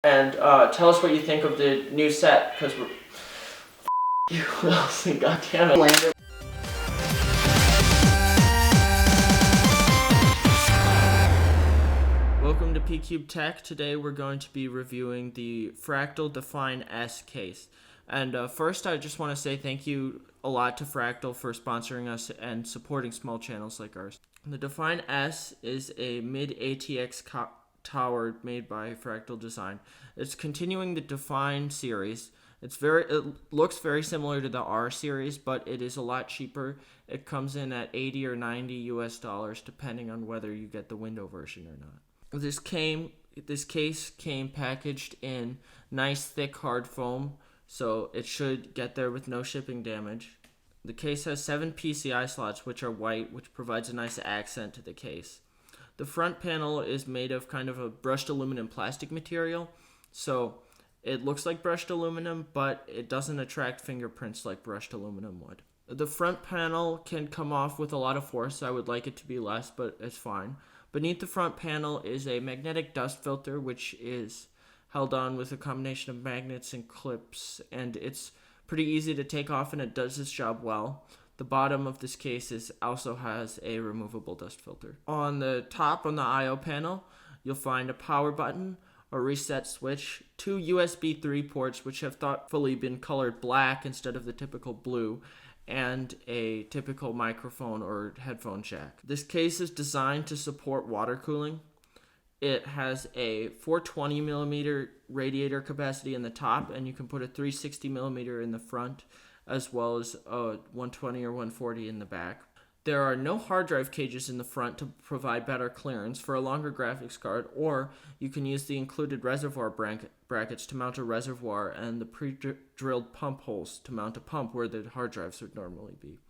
And tell us what you think of the new set, because we're you, Wilson, goddammit. Welcome to P-Cube Tech. Today we're going to be reviewing the Fractal Define S case. And first I just want to say thank you a lot to Fractal for sponsoring us and supporting small channels like ours. The Define S is a mid-ATX tower made by Fractal Design. It's continuing the Define series. It looks very similar to the R series, but it is a lot cheaper. It comes in at 80 or 90 US dollars depending on whether you get the window version or not. This case came packaged in nice thick hard foam, so it should get there with no shipping damage. The case has 7 PCI slots, which are white, which provides a nice accent to the case. The front panel is made of kind of a brushed aluminum plastic material, so it looks like brushed aluminum, but it doesn't attract fingerprints like brushed aluminum would. The front panel can come off with a lot of force. I would like it to be less, but it's fine. Beneath the front panel is a magnetic dust filter, which is held on with a combination of magnets and clips, and it's pretty easy to take off, and it does its job well. The bottom of this case also has a removable dust filter. On the top, on the I/O panel, you'll find a power button, a reset switch, 2 USB 3 ports, which have thoughtfully been colored black instead of the typical blue, and a typical microphone or headphone jack. This case is designed to support water cooling. It has a 420 millimeter radiator capacity in the top, and you can put a 360 millimeter in the front, as well as a 120 or 140 in the back. There are no hard drive cages in the front to provide better clearance for a longer graphics card, or you can use the included reservoir brackets to mount a reservoir and the pre-drilled pump holes to mount a pump where the hard drives would normally be.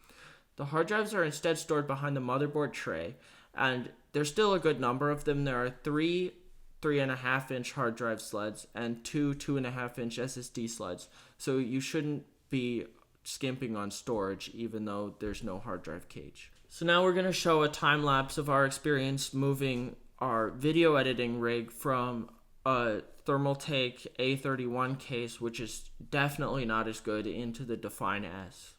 The hard drives are instead stored behind the motherboard tray, and there's still a good number of them. There are 3 3.5-inch hard drive sleds and 2 2.5-inch SSD sleds, so you shouldn't be skimping on storage even though there's no hard drive cage. So now we're going to show a time lapse of our experience moving our video editing rig from a Thermaltake A31 case, which is definitely not as good, into the Define S.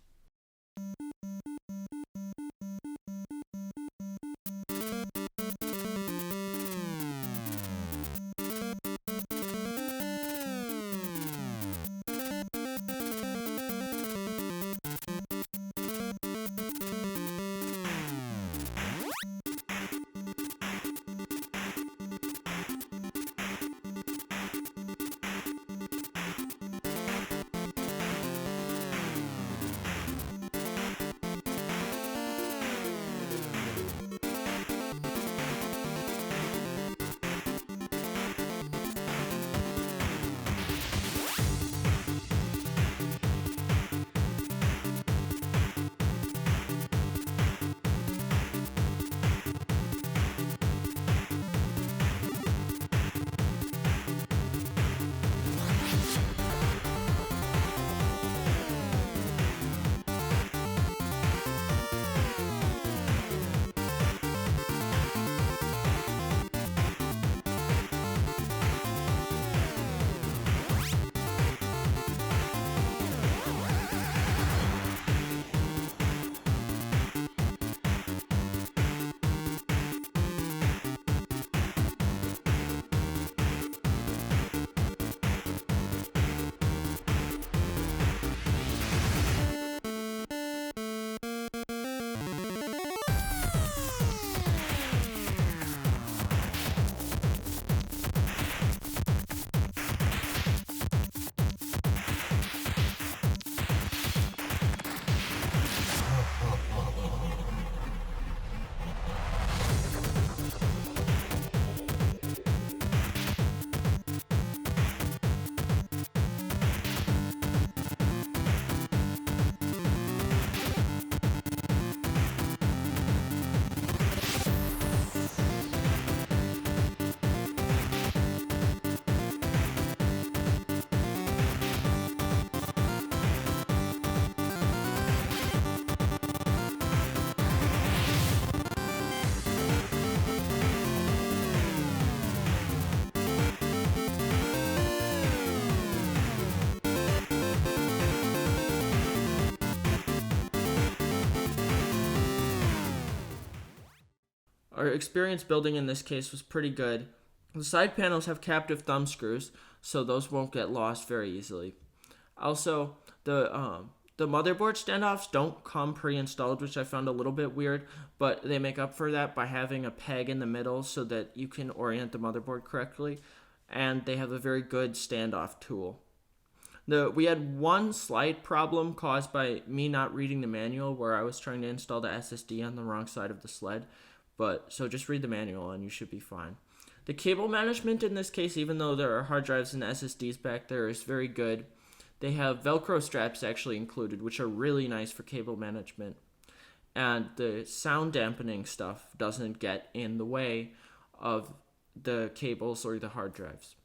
Our experience building in this case was pretty good. The side panels have captive thumb screws, so those won't get lost very easily. Also, the motherboard standoffs don't come pre-installed, which I found a little bit weird, but they make up for that by having a peg in the middle so that you can orient the motherboard correctly, and they have a very good standoff tool. We had one slight problem caused by me not reading the manual where I was trying to install the SSD on the wrong side of the sled, so just read the manual and you should be fine. The cable management in this case, even though there are hard drives and SSDs back there, is very good. They have Velcro straps actually included, which are really nice for cable management. And the sound dampening stuff doesn't get in the way of the cables or the hard drives.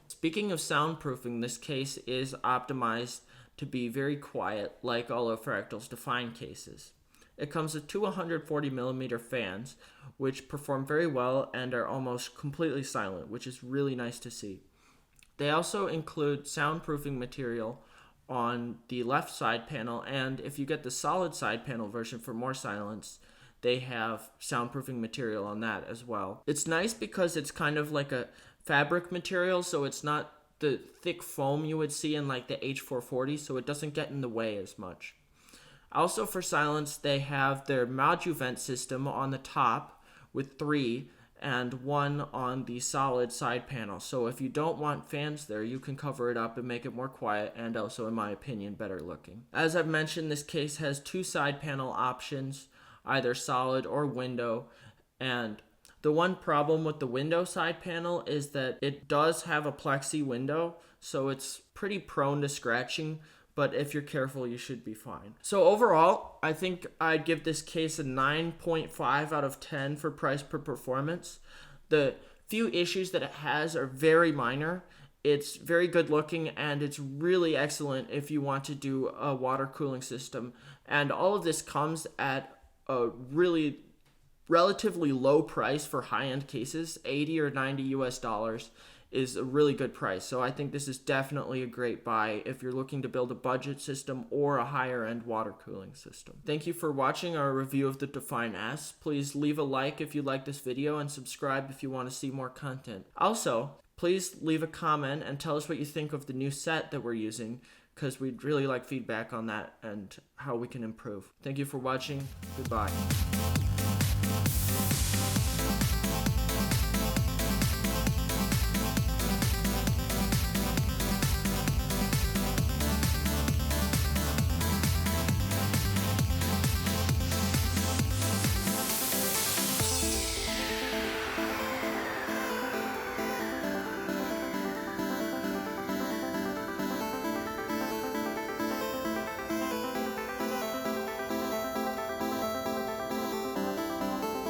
Speaking of soundproofing, this case is optimized to be very quiet, like all of Fractal's Define cases. It comes with two 140mm fans, which perform very well and are almost completely silent, which is really nice to see. They also include soundproofing material on the left side panel, and if you get the solid side panel version for more silence, they have soundproofing material on that as well. It's nice because it's kind of like a fabric material, so it's not the thick foam you would see in like the H440, so it doesn't get in the way as much. Also for silence, they have their module vent system on the top with 3 and 1 on the solid side panel. So if you don't want fans there, you can cover it up and make it more quiet and also, in my opinion, better looking. As I've mentioned, this case has 2 side panel options, either solid or window, and the one problem with the window side panel is that it does have a plexi window, so it's pretty prone to scratching, but if you're careful, you should be fine. So overall, I think I'd give this case a 9.5 out of 10 for price per performance. The few issues that it has are very minor. It's very good looking, and it's really excellent if you want to do a water cooling system. And all of this comes at a really relatively low price for high-end cases. 80 or 90 US dollars is a really good price. So I think this is definitely a great buy if you're looking to build a budget system or a higher end water cooling system. Thank you for watching our review of the Define S. Please leave a like if you like this video and subscribe if you want to see more content. Also, please leave a comment and tell us what you think of the new set that we're using, because we'd really like feedback on that and how we can improve. Thank you for watching. Goodbye.